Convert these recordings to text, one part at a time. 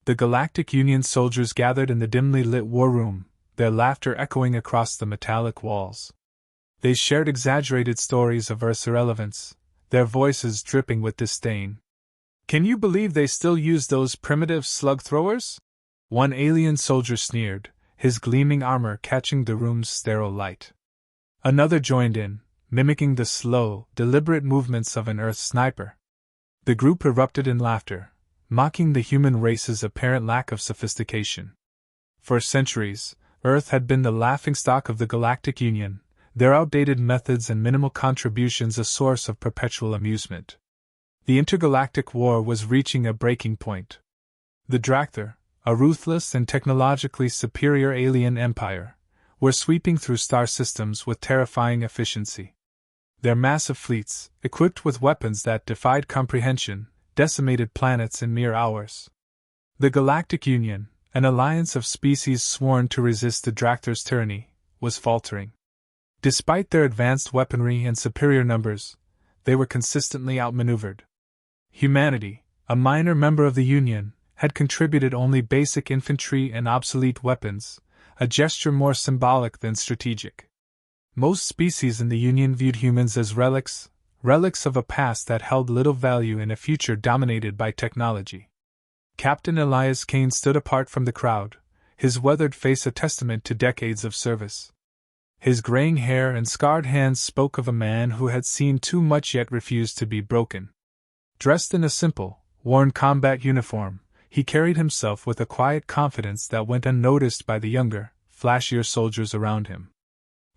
The Galactic Union soldiers gathered in the dimly lit war room, their laughter echoing across the metallic walls. They shared exaggerated stories of Earth's irrelevance, their voices dripping with disdain. "Can you believe they still use those primitive slug throwers?" One alien soldier sneered, his gleaming armor catching the room's sterile light. Another joined in, mimicking the slow, deliberate movements of an Earth sniper. The group erupted in laughter, mocking the human race's apparent lack of sophistication. For centuries, Earth had been the laughingstock of the Galactic Union, their outdated methods and minimal contributions a source of perpetual amusement. The intergalactic war was reaching a breaking point. The Dracthyr, a ruthless and technologically superior alien empire, were sweeping through star systems with terrifying efficiency. Their massive fleets, equipped with weapons that defied comprehension, decimated planets in mere hours. The Galactic Union, an alliance of species sworn to resist the Dracthyr's tyranny, was faltering. Despite their advanced weaponry and superior numbers, they were consistently outmaneuvered. Humanity, a minor member of the Union, had contributed only basic infantry and obsolete weapons, a gesture more symbolic than strategic. Most species in the Union viewed humans as relics of a past that held little value in a future dominated by technology. Captain Elias Kane stood apart from the crowd, his weathered face a testament to decades of service. His graying hair and scarred hands spoke of a man who had seen too much yet refused to be broken. Dressed in a simple, worn combat uniform, he carried himself with a quiet confidence that went unnoticed by the younger, flashier soldiers around him.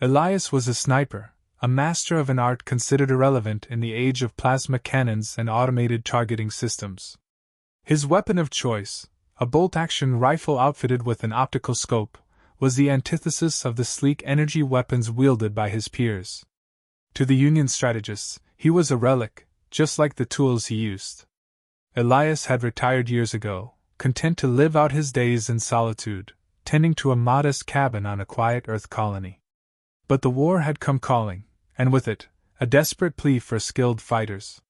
Elias was a sniper, a master of an art considered irrelevant in the age of plasma cannons and automated targeting systems. His weapon of choice, a bolt-action rifle outfitted with an optical scope, was the antithesis of the sleek energy weapons wielded by his peers. To the Union strategists, he was a relic, just like the tools he used. Elias had retired years ago, content to live out his days in solitude, tending to a modest cabin on a quiet Earth colony. But the war had come calling, and with it, a desperate plea for skilled fighters.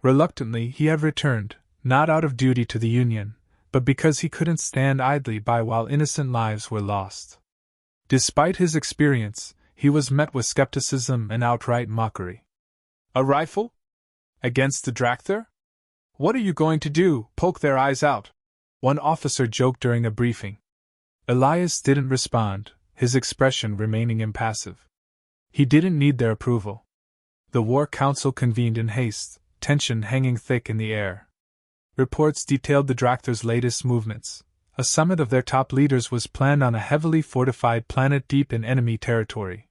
Reluctantly he had returned, not out of duty to the Union, but because he couldn't stand idly by while innocent lives were lost. Despite his experience, he was met with skepticism and outright mockery. "A rifle? Against the Dracthyr? What are you going to do, poke their eyes out?" one officer joked during a briefing. Elias didn't respond, his expression remaining impassive. He didn't need their approval. The War Council convened in haste, tension hanging thick in the air. Reports detailed the Dracthyr's latest movements. A summit of their top leaders was planned on a heavily fortified planet deep in enemy territory.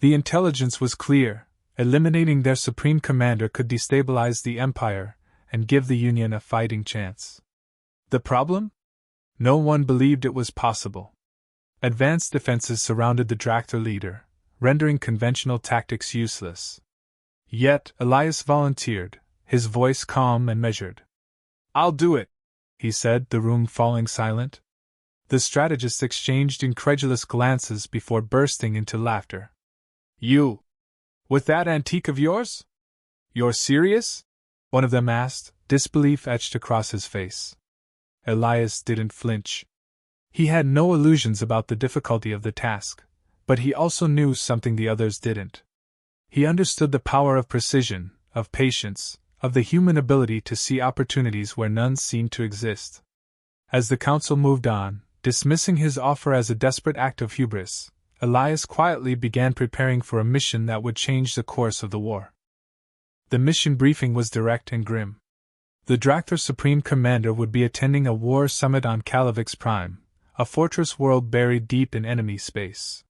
The intelligence was clear: eliminating their supreme commander could destabilize the Empire and give the Union a fighting chance. The problem? No one believed it was possible. Advanced defenses surrounded the Dracthyr leader, rendering conventional tactics useless. Yet, Elias volunteered, his voice calm and measured. "I'll do it," he said, the room falling silent. The strategists exchanged incredulous glances before bursting into laughter. "You? With that antique of yours? You're serious?" one of them asked, disbelief etched across his face. Elias didn't flinch. He had no illusions about the difficulty of the task, but he also knew something the others didn't. He understood the power of precision, of patience, of the human ability to see opportunities where none seemed to exist. As the council moved on, dismissing his offer as a desperate act of hubris, Elias quietly began preparing for a mission that would change the course of the war. The mission briefing was direct and grim. The Dracthyr Supreme Commander would be attending a war summit on Calavix Prime, a fortress world buried deep in enemy space.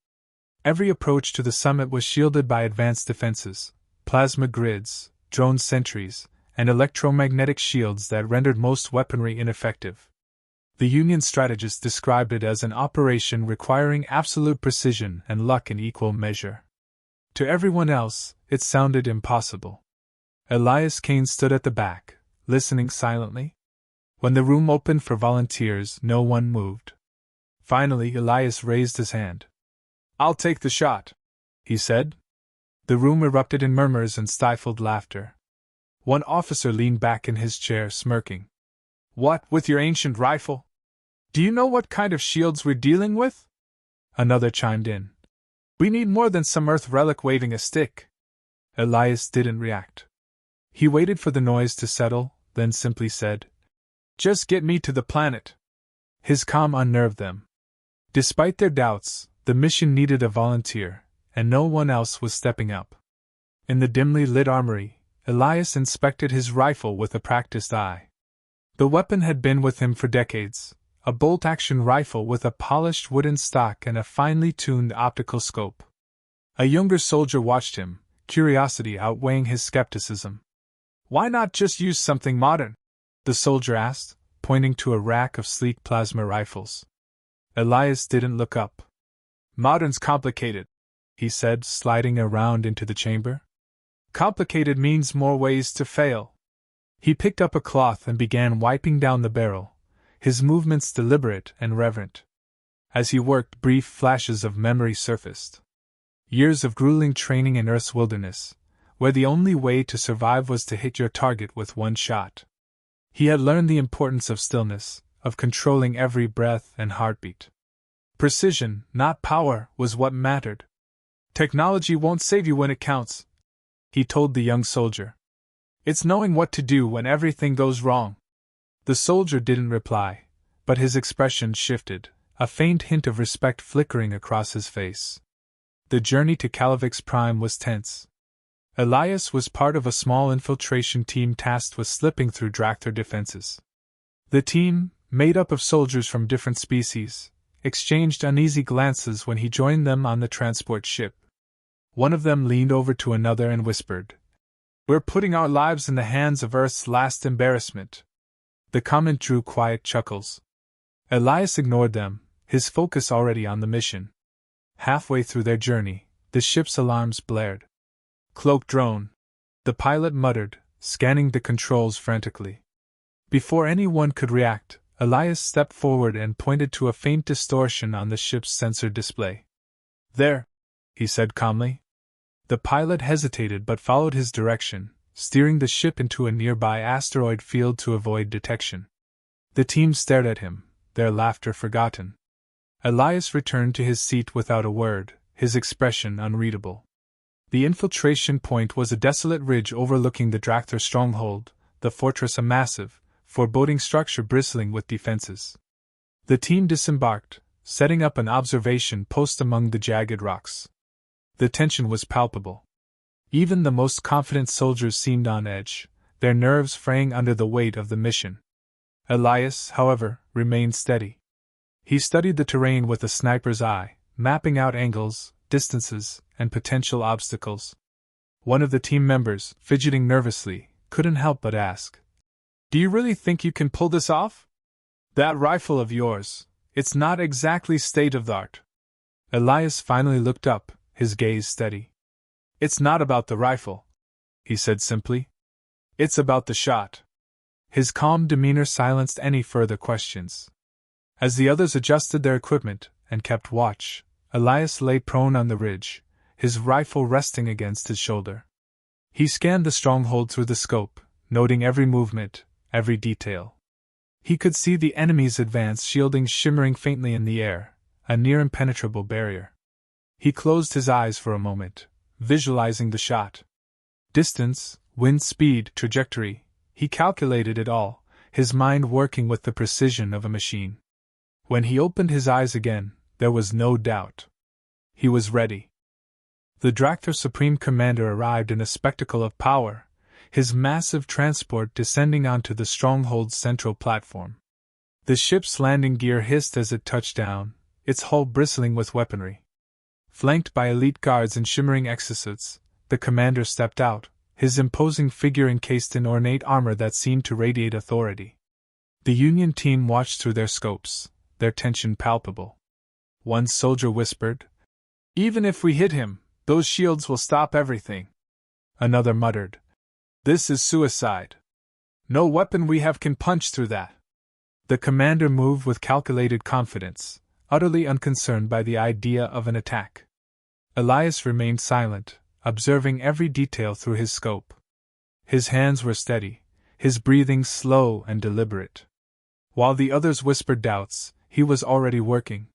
Every approach to the summit was shielded by advanced defenses, plasma grids, drone sentries, and electromagnetic shields that rendered most weaponry ineffective. The Union strategists described it as an operation requiring absolute precision and luck in equal measure. To everyone else, it sounded impossible. Elias Kane stood at the back, listening silently. When the room opened for volunteers, no one moved. Finally, Elias raised his hand. "I'll take the shot," he said. The room erupted in murmurs and stifled laughter. One officer leaned back in his chair, smirking. What, with your ancient rifle? Do you know what kind of shields we're dealing with? Another chimed in. We need more than some earth relic waving a stick. Elias didn't react. He waited for the noise to settle, then simply said, Just get me to the planet. His calm unnerved them. Despite their doubts, the mission needed a volunteer, and no one else was stepping up. In the dimly lit armory, Elias inspected his rifle with a practiced eye. The weapon had been with him for decades, a bolt-action rifle with a polished wooden stock and a finely tuned optical scope. A younger soldier watched him, curiosity outweighing his skepticism. Why not just use something modern? The soldier asked, pointing to a rack of sleek plasma rifles. Elias didn't look up. Modern's complicated, he said, sliding around into the chamber. Complicated means more ways to fail. He picked up a cloth and began wiping down the barrel, his movements deliberate and reverent. As he worked, brief flashes of memory surfaced. Years of grueling training in Earth's wilderness, where the only way to survive was to hit your target with one shot. He had learned the importance of stillness, of controlling every breath and heartbeat. Precision, not power, was what mattered. Technology won't save you when it counts, he told the young soldier. It's knowing what to do when everything goes wrong. The soldier didn't reply, but his expression shifted, a faint hint of respect flickering across his face. The journey to Calavix Prime was tense. Elias was part of a small infiltration team tasked with slipping through Dracther defenses. The team, made up of soldiers from different species, exchanged uneasy glances when he joined them on the transport ship. One of them leaned over to another and whispered, We're putting our lives in the hands of Earth's last embarrassment. The comment drew quiet chuckles. Elias ignored them, his focus already on the mission. Halfway through their journey, the ship's alarms blared. Cloak drone, the pilot muttered, scanning the controls frantically. Before anyone could react, Elias stepped forward and pointed to a faint distortion on the ship's sensor display. There, he said calmly. The pilot hesitated but followed his direction, steering the ship into a nearby asteroid field to avoid detection. The team stared at him, their laughter forgotten. Elias returned to his seat without a word, his expression unreadable. The infiltration point was a desolate ridge overlooking the Dracther stronghold, the fortress a massive, foreboding structure bristling with defenses. The team disembarked, setting up an observation post among the jagged rocks. The tension was palpable. Even the most confident soldiers seemed on edge, their nerves fraying under the weight of the mission. Elias, however, remained steady. He studied the terrain with a sniper's eye, mapping out angles, distances, and potential obstacles. One of the team members, fidgeting nervously, couldn't help but ask, Do you really think you can pull this off? That rifle of yours, it's not exactly state-of-the-art. Elias finally looked up, his gaze steady. It's not about the rifle, he said simply. It's about the shot. His calm demeanor silenced any further questions. As the others adjusted their equipment and kept watch, Elias lay prone on the ridge, his rifle resting against his shoulder. He scanned the stronghold through the scope, noting every movement, every detail. He could see the enemy's advance shielding shimmering faintly in the air, a near impenetrable barrier. He closed his eyes for a moment, visualizing the shot. Distance, wind speed, trajectory, he calculated it all, his mind working with the precision of a machine. When he opened his eyes again, there was no doubt. He was ready. The Dracther Supreme Commander arrived in a spectacle of power, his massive transport descending onto the stronghold's central platform. The ship's landing gear hissed as it touched down, its hull bristling with weaponry. Flanked by elite guards in shimmering exosuits, the commander stepped out, his imposing figure encased in ornate armor that seemed to radiate authority. The Union team watched through their scopes, their tension palpable. One soldier whispered, Even if we hit him, those shields will stop everything. Another muttered, This is suicide. No weapon we have can punch through that. The commander moved with calculated confidence, utterly unconcerned by the idea of an attack. Elias remained silent, observing every detail through his scope. His hands were steady, his breathing slow and deliberate. While the others whispered doubts, he was already working.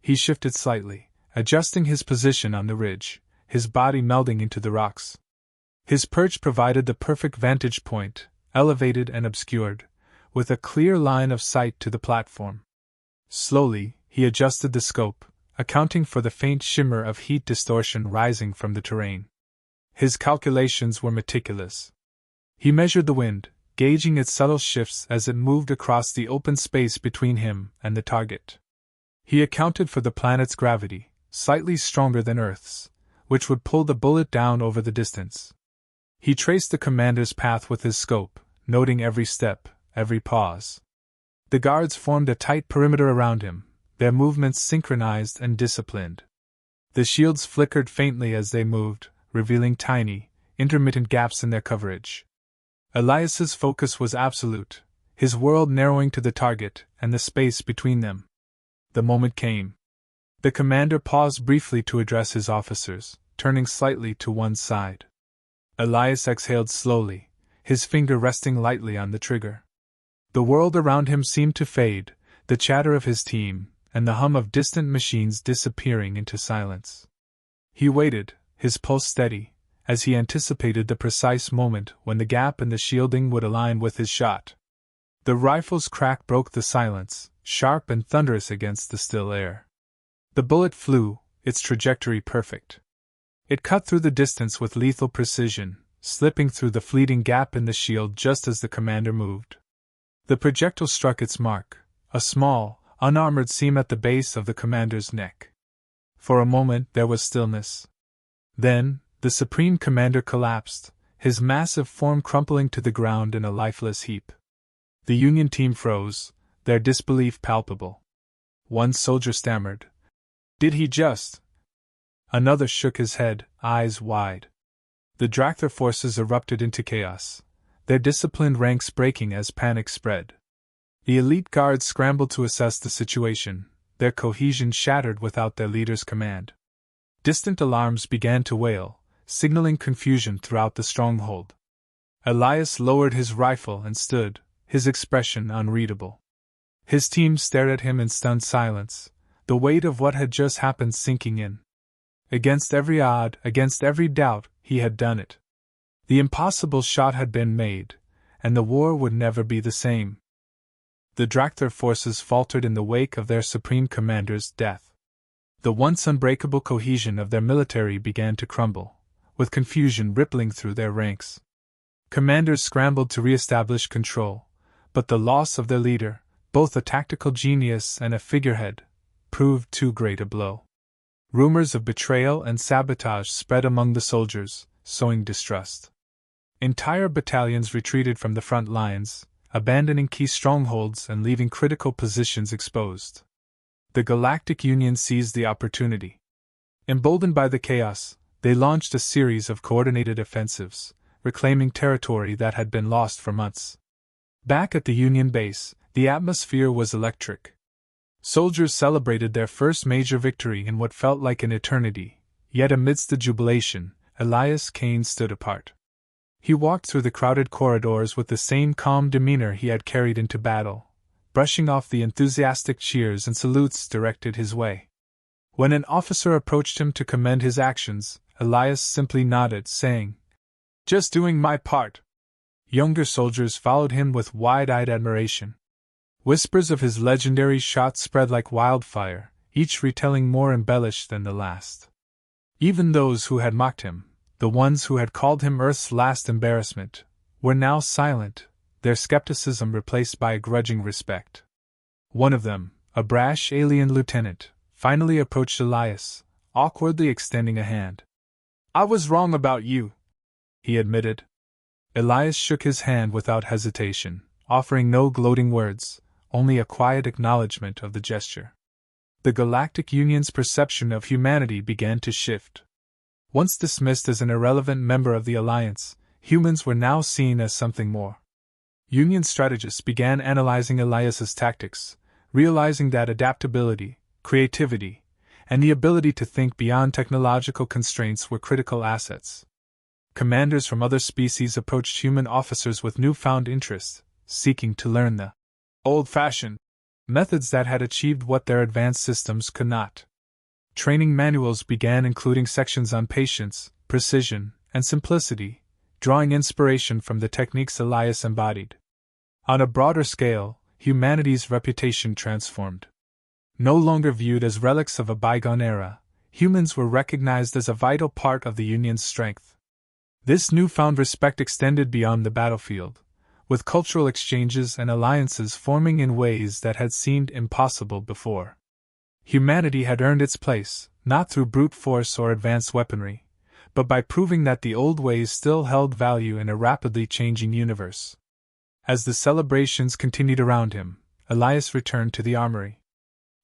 He shifted slightly, adjusting his position on the ridge, his body melding into the rocks. His perch provided the perfect vantage point, elevated and obscured, with a clear line of sight to the platform. Slowly, he adjusted the scope, accounting for the faint shimmer of heat distortion rising from the terrain. His calculations were meticulous. He measured the wind, gauging its subtle shifts as it moved across the open space between him and the target. He accounted for the planet's gravity, slightly stronger than Earth's, which would pull the bullet down over the distance. He traced the commander's path with his scope, noting every step, every pause. The guards formed a tight perimeter around him, their movements synchronized and disciplined. The shields flickered faintly as they moved, revealing tiny, intermittent gaps in their coverage. Elias's focus was absolute, his world narrowing to the target and the space between them. The moment came. The commander paused briefly to address his officers, turning slightly to one side. Elias exhaled slowly, his finger resting lightly on the trigger. The world around him seemed to fade, the chatter of his team and the hum of distant machines disappearing into silence. He waited, his pulse steady, as he anticipated the precise moment when the gap in the shielding would align with his shot. The rifle's crack broke the silence, sharp and thunderous against the still air. The bullet flew, its trajectory perfect. It cut through the distance with lethal precision, slipping through the fleeting gap in the shield just as the commander moved. The projectile struck its mark, a small, unarmored seam at the base of the commander's neck. For a moment there was stillness. Then, the Supreme Commander collapsed, his massive form crumpling to the ground in a lifeless heap. The Union team froze, their disbelief palpable. One soldier stammered, "Did he just?" Another shook his head, eyes wide. The Dracthyr forces erupted into chaos, their disciplined ranks breaking as panic spread. The elite guards scrambled to assess the situation, their cohesion shattered without their leader's command. Distant alarms began to wail, signaling confusion throughout the stronghold. Elias lowered his rifle and stood, his expression unreadable. His team stared at him in stunned silence, the weight of what had just happened sinking in. Against every odd, against every doubt, he had done it. The impossible shot had been made, and the war would never be the same. The Dracthyr forces faltered in the wake of their supreme commander's death. The once unbreakable cohesion of their military began to crumble, with confusion rippling through their ranks. Commanders scrambled to re-establish control, but the loss of their leader, both a tactical genius and a figurehead, proved too great a blow. Rumors of betrayal and sabotage spread among the soldiers, sowing distrust. Entire battalions retreated from the front lines, abandoning key strongholds and leaving critical positions exposed. The Galactic Union seized the opportunity. Emboldened by the chaos, they launched a series of coordinated offensives, reclaiming territory that had been lost for months. Back at the Union base, the atmosphere was electric. Soldiers celebrated their first major victory in what felt like an eternity, yet amidst the jubilation, Elias Kane stood apart. He walked through the crowded corridors with the same calm demeanor he had carried into battle, brushing off the enthusiastic cheers and salutes directed his way. When an officer approached him to commend his actions, Elias simply nodded, saying, "Just doing my part." Younger soldiers followed him with wide-eyed admiration. Whispers of his legendary shot spread like wildfire, each retelling more embellished than the last. Even those who had mocked him, the ones who had called him Earth's last embarrassment, were now silent, their skepticism replaced by a grudging respect. One of them, a brash alien lieutenant, finally approached Elias, awkwardly extending a hand. "I was wrong about you," he admitted. Elias shook his hand without hesitation, offering no gloating words, only a quiet acknowledgement of the gesture. The Galactic Union's perception of humanity began to shift. Once dismissed as an irrelevant member of the Alliance, humans were now seen as something more. Union strategists began analyzing Elias's tactics, realizing that adaptability, creativity, and the ability to think beyond technological constraints were critical assets. Commanders from other species approached human officers with newfound interest, seeking to learn the old-fashioned methods that had achieved what their advanced systems could not. Training manuals began including sections on patience, precision, and simplicity, drawing inspiration from the techniques Elias embodied. On a broader scale, humanity's reputation transformed. No longer viewed as relics of a bygone era, humans were recognized as a vital part of the Union's strength. This newfound respect extended beyond the battlefield, with cultural exchanges and alliances forming in ways that had seemed impossible before. Humanity had earned its place, not through brute force or advanced weaponry, but by proving that the old ways still held value in a rapidly changing universe. As the celebrations continued around him, Elias returned to the armory.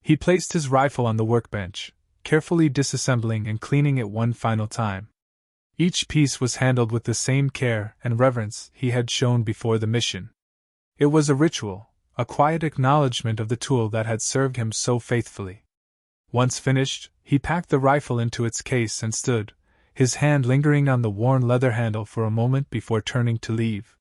He placed his rifle on the workbench, carefully disassembling and cleaning it one final time. Each piece was handled with the same care and reverence he had shown before the mission. It was a ritual, a quiet acknowledgement of the tool that had served him so faithfully. Once finished, he packed the rifle into its case and stood, his hand lingering on the worn leather handle for a moment before turning to leave.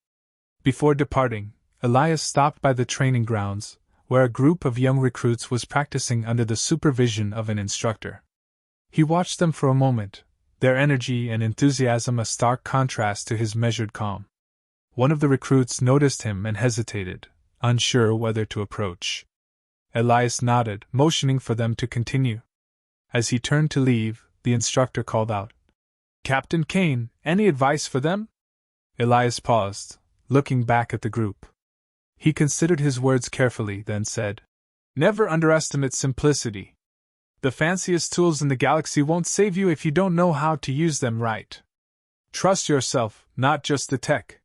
Before departing, Elias stopped by the training grounds, where a group of young recruits was practicing under the supervision of an instructor. He watched them for a moment, their energy and enthusiasm a stark contrast to his measured calm. One of the recruits noticed him and hesitated, unsure whether to approach. Elias nodded, motioning for them to continue. As he turned to leave, the instructor called out, "Captain Kane, any advice for them?" Elias paused, looking back at the group. He considered his words carefully, then said, "Never underestimate simplicity. The fanciest tools in the galaxy won't save you if you don't know how to use them right. Trust yourself, not just the tech."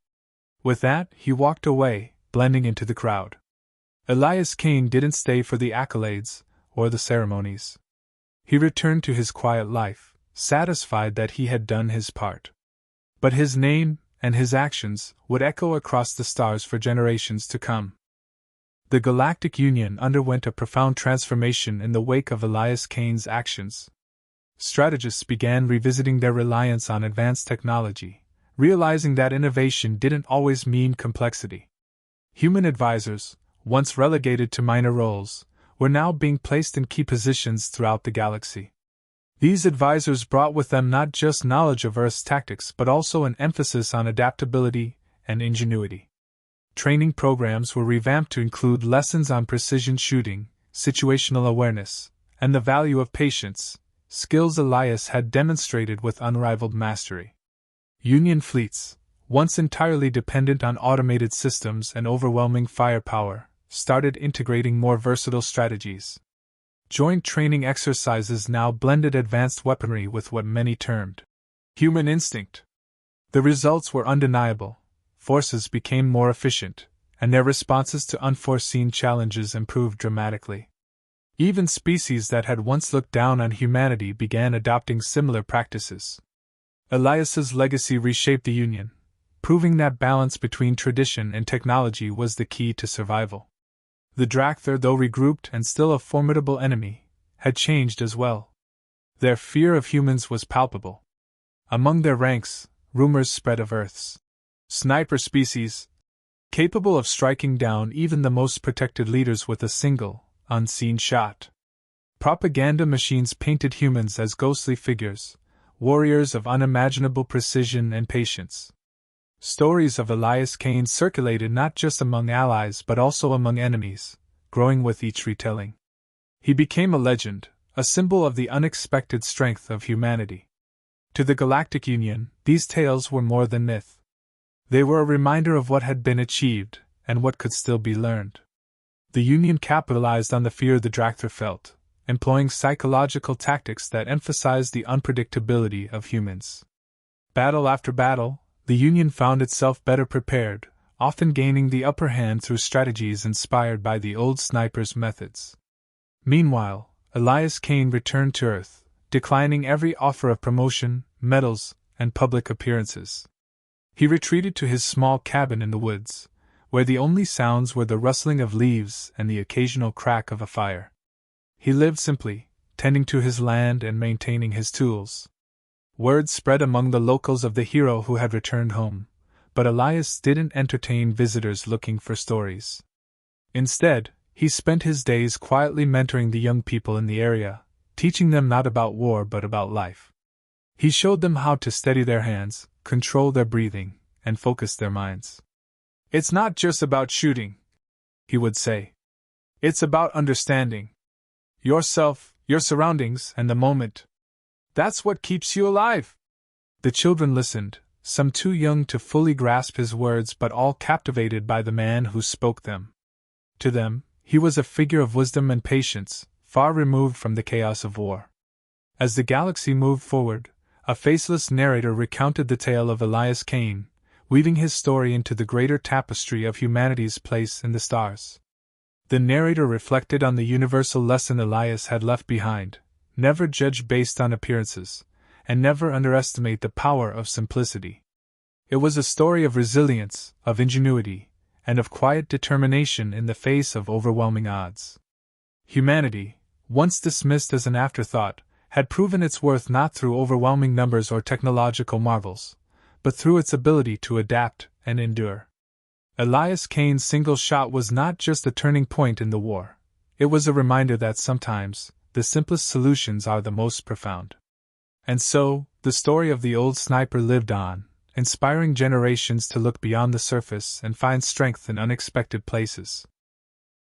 With that, he walked away, blending into the crowd. Elias Kane didn't stay for the accolades or the ceremonies. He returned to his quiet life, satisfied that he had done his part. But his name and his actions would echo across the stars for generations to come. The Galactic Union underwent a profound transformation in the wake of Elias Kane's actions. Strategists began revisiting their reliance on advanced technology, realizing that innovation didn't always mean complexity. Human advisors, once relegated to minor roles, were now being placed in key positions throughout the galaxy. These advisors brought with them not just knowledge of Earth's tactics but also an emphasis on adaptability and ingenuity. Training programs were revamped to include lessons on precision shooting, situational awareness, and the value of patience, skills Elias had demonstrated with unrivaled mastery. Union fleets, once entirely dependent on automated systems and overwhelming firepower, started integrating more versatile strategies. Joint training exercises now blended advanced weaponry with what many termed human instinct. The results were undeniable. Forces became more efficient, and their responses to unforeseen challenges improved dramatically. Even species that had once looked down on humanity began adopting similar practices. Elias's legacy reshaped the Union, proving that balance between tradition and technology was the key to survival. The Dracthyr, though regrouped and still a formidable enemy, had changed as well. Their fear of humans was palpable. Among their ranks, rumors spread of Earth's sniper species, capable of striking down even the most protected leaders with a single, unseen shot. Propaganda machines painted humans as ghostly figures, warriors of unimaginable precision and patience. Stories of Elias Kane circulated not just among allies but also among enemies, growing with each retelling. He became a legend, a symbol of the unexpected strength of humanity. To the Galactic Union, these tales were more than myth. They were a reminder of what had been achieved, and what could still be learned. The Union capitalized on the fear the Dracthyr felt, employing psychological tactics that emphasized the unpredictability of humans. Battle after battle, the Union found itself better prepared, often gaining the upper hand through strategies inspired by the old sniper's methods. Meanwhile, Elias Kane returned to Earth, declining every offer of promotion, medals, and public appearances. He retreated to his small cabin in the woods, where the only sounds were the rustling of leaves and the occasional crack of a fire. He lived simply, tending to his land and maintaining his tools. Word spread among the locals of the hero who had returned home, but Elias didn't entertain visitors looking for stories. Instead, he spent his days quietly mentoring the young people in the area, teaching them not about war but about life. He showed them how to steady their hands, control their breathing, and focus their minds. "It's not just about shooting," he would say. "It's about understanding yourself, your surroundings, and the moment. That's what keeps you alive." The children listened, some too young to fully grasp his words but all captivated by the man who spoke them. To them, he was a figure of wisdom and patience, far removed from the chaos of war. As the galaxy moved forward, a faceless narrator recounted the tale of Elias Kane, weaving his story into the greater tapestry of humanity's place in the stars. The narrator reflected on the universal lesson Elias had left behind: never judge based on appearances, and never underestimate the power of simplicity. It was a story of resilience, of ingenuity, and of quiet determination in the face of overwhelming odds. Humanity, once dismissed as an afterthought, had proven its worth not through overwhelming numbers or technological marvels, but through its ability to adapt and endure. Elias Kane's single shot was not just a turning point in the war, it was a reminder that sometimes the simplest solutions are the most profound. And so, the story of the old sniper lived on, inspiring generations to look beyond the surface and find strength in unexpected places.